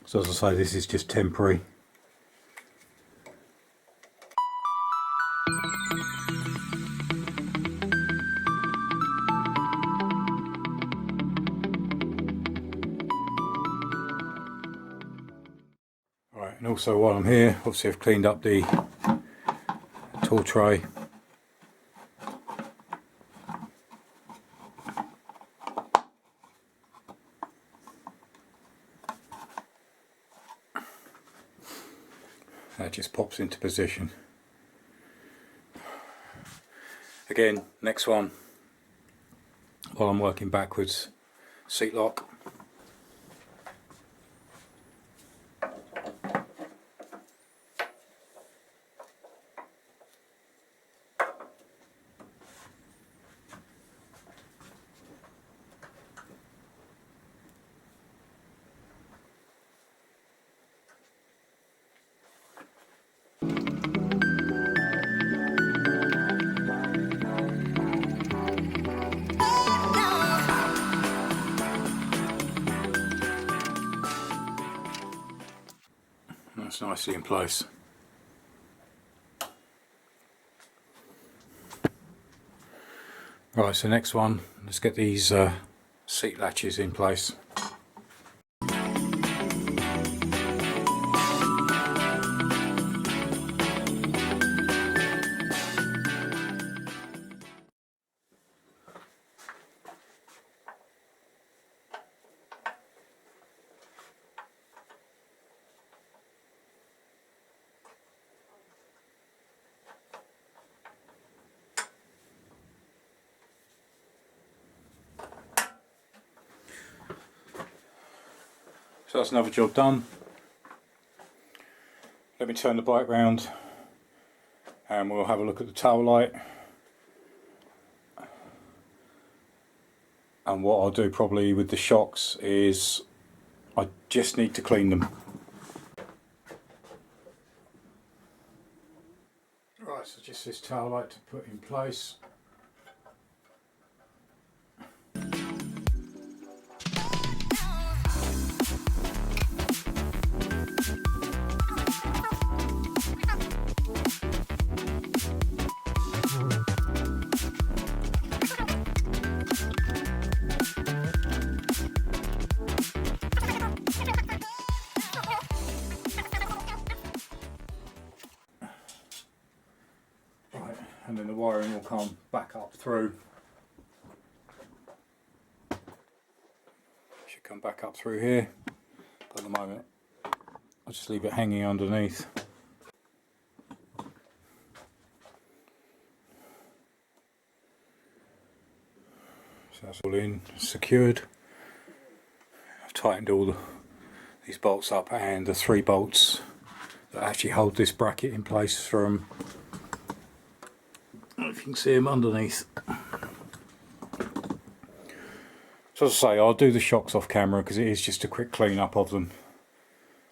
So as I say, this is just temporary. Right, and also while I'm here, obviously I've cleaned up the tool tray. That just pops into position. Again, next one, while I'm working backwards, seat lock. That's nicely in place. Right, so next one, let's get these seat latches in place. So that's another job done. Let me turn the bike round and we'll have a look at the tail light. And what I'll do probably with the shocks is I just need to clean them. Right, so just this tail light to put in place. And then the wiring will come back up through. Should come back up through here, but at the moment I'll just leave it hanging underneath. So that's all in, secured. I've tightened all these bolts up, and the 3 bolts that actually hold this bracket in place from, I don't know if you can see them underneath. So as I say, I'll do the shocks off camera because it is just a quick clean up of them.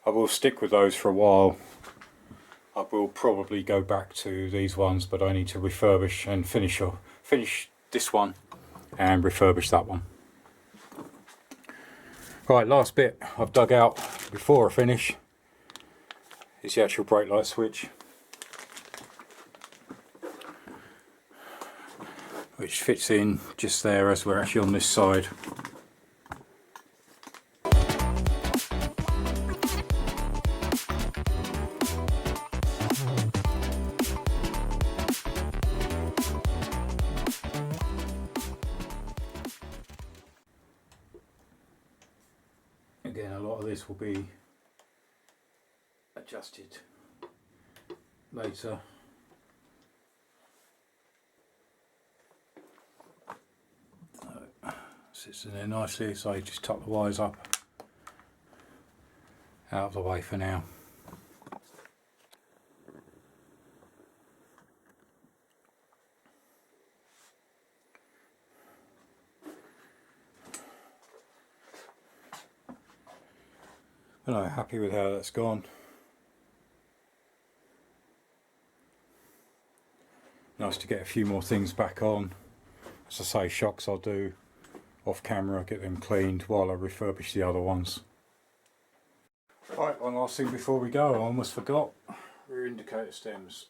I will stick with those for a while. I will probably go back to these ones, but I need to refurbish and finish this one and refurbish that one. Right, last bit I've dug out before I finish is the actual brake light switch, which fits in just there as we're actually on this side. Again, a lot of this will be adjusted later. Sits in there nicely, so you just tuck the wires up out of the way for now. But I'm happy with how that's gone. Nice to get a few more things back on. As I say, shocks I'll do off camera, get them cleaned while I refurbish the other ones. Right, one last thing before we go, I almost forgot. Rear indicator stems.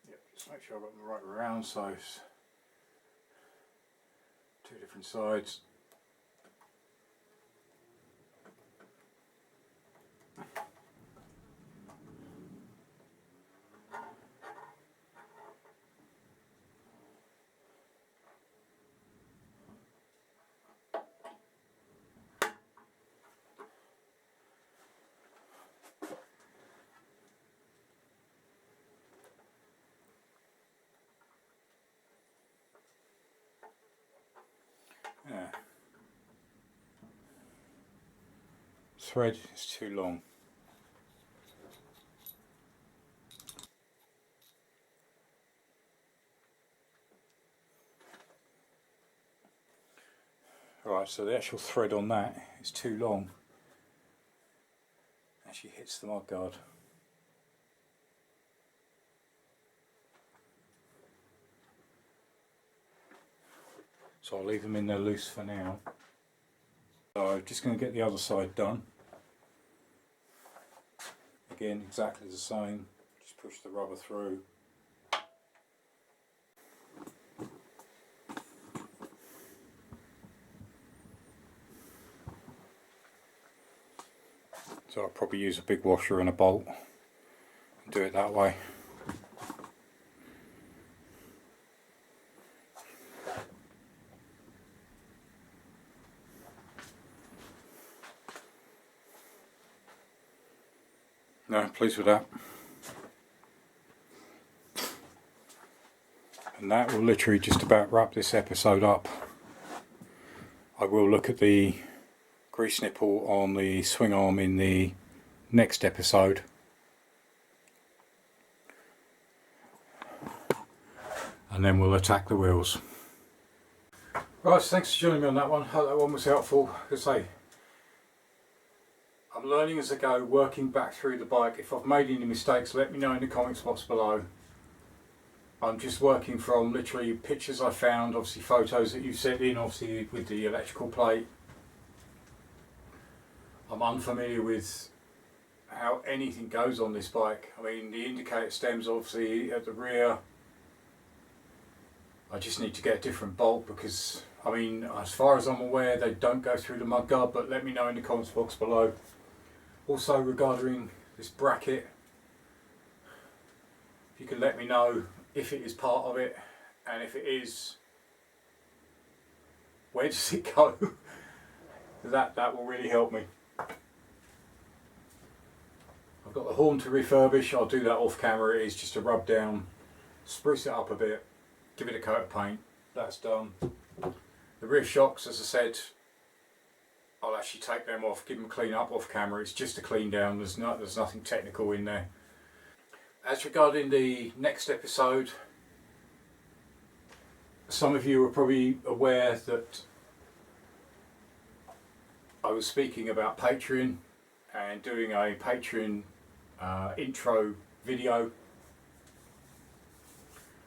Yep, just make sure I've got them right around, so it's two different sides. Yeah. Thread is too long. Right, so the actual thread on that is too long. Actually hits the mudguard. So I'll leave them in there loose for now. So I'm just going to get the other side done. Again, exactly the same. Just push the rubber through. So I'll probably use a big washer and a bolt and do it that way. No, pleased with that. And that will literally just about wrap this episode up. I will look at the grease nipple on the swing arm in the next episode. And then we'll attack the wheels. Right, so thanks for joining me on that one. Hope that one was helpful. As I say, I'm learning as I go, working back through the bike. If I've made any mistakes, let me know in the comments box below. I'm just working from literally pictures I found, obviously photos that you've sent in, obviously with the electrical plate. I'm unfamiliar with how anything goes on this bike. I mean, the indicator stems obviously at the rear. I just need to get a different bolt because, I mean, as far as I'm aware, they don't go through the mudguard, but let me know in the comments box below. Also regarding this bracket, if you can let me know if it is part of it, and if it is, where does it go? that will really help me. I've got the horn to refurbish. I'll do that off camera. It is just a rub down, spruce it up a bit, give it a coat of paint. That's done. The rear shocks, as I said, I'll actually take them off, give them a clean up off camera. It's just a clean down. There's nothing technical in there. As regarding the next episode, some of you are probably aware that I was speaking about Patron and doing a Patron intro video,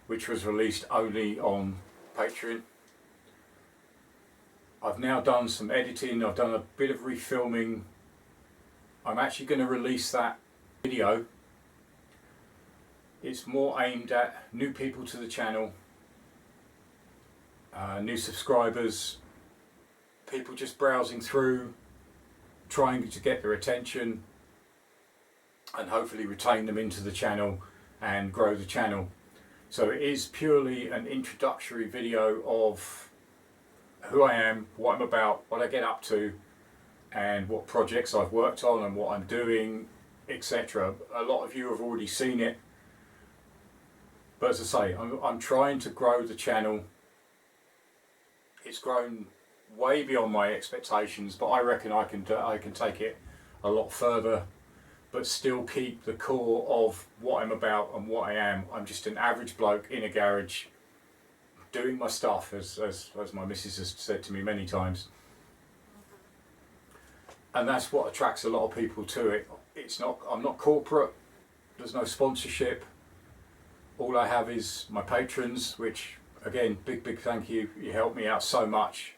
which was released only on Patron. I've now done some editing, I've done a bit of refilming. I'm actually going to release that video. It's more aimed at new people to the channel, new subscribers, people just browsing through, trying to get their attention and hopefully retain them into the channel and grow the channel. So it is purely an introductory video of who I am, what I'm about, what I get up to, and what projects I've worked on and what I'm doing, etc. A lot of you have already seen it, but as I say, I'm trying to grow the channel. It's grown way beyond my expectations, but I reckon I can take it a lot further, but still keep the core of what I'm about and what I am. I'm just an average bloke in a garage doing my stuff, as my missus has said to me many times, and that's what attracts a lot of people to it. I'm not corporate, there's no sponsorship. All I have is my patrons, which again, big thank you. You help me out so much.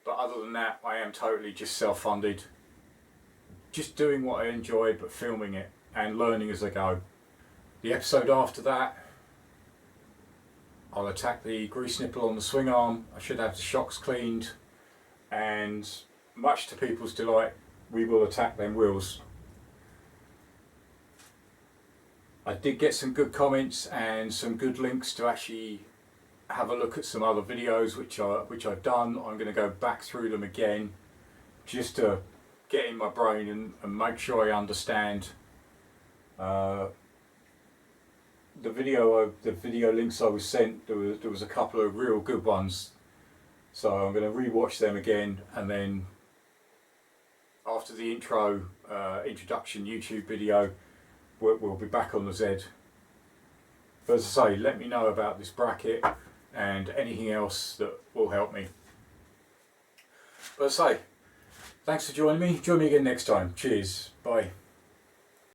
But other than that, I am totally just self-funded. Just doing what I enjoy, but filming it and learning as I go. The episode after that, I'll attack the grease nipple on the swing arm. I should have the shocks cleaned, and much to people's delight, we will attack them wheels. I did get some good comments and some good links to actually have a look at some other videos which I've done. I'm going to go back through them again just to get in my brain and make sure I understand. The video links I was sent, there was a couple of real good ones, so I'm going to re-watch them again, and then after the introduction YouTube video, we'll be back on the Z. But as I say, let me know about this bracket and anything else that will help me. But as I say, thanks for joining me. Join me again next time. Cheers. Bye.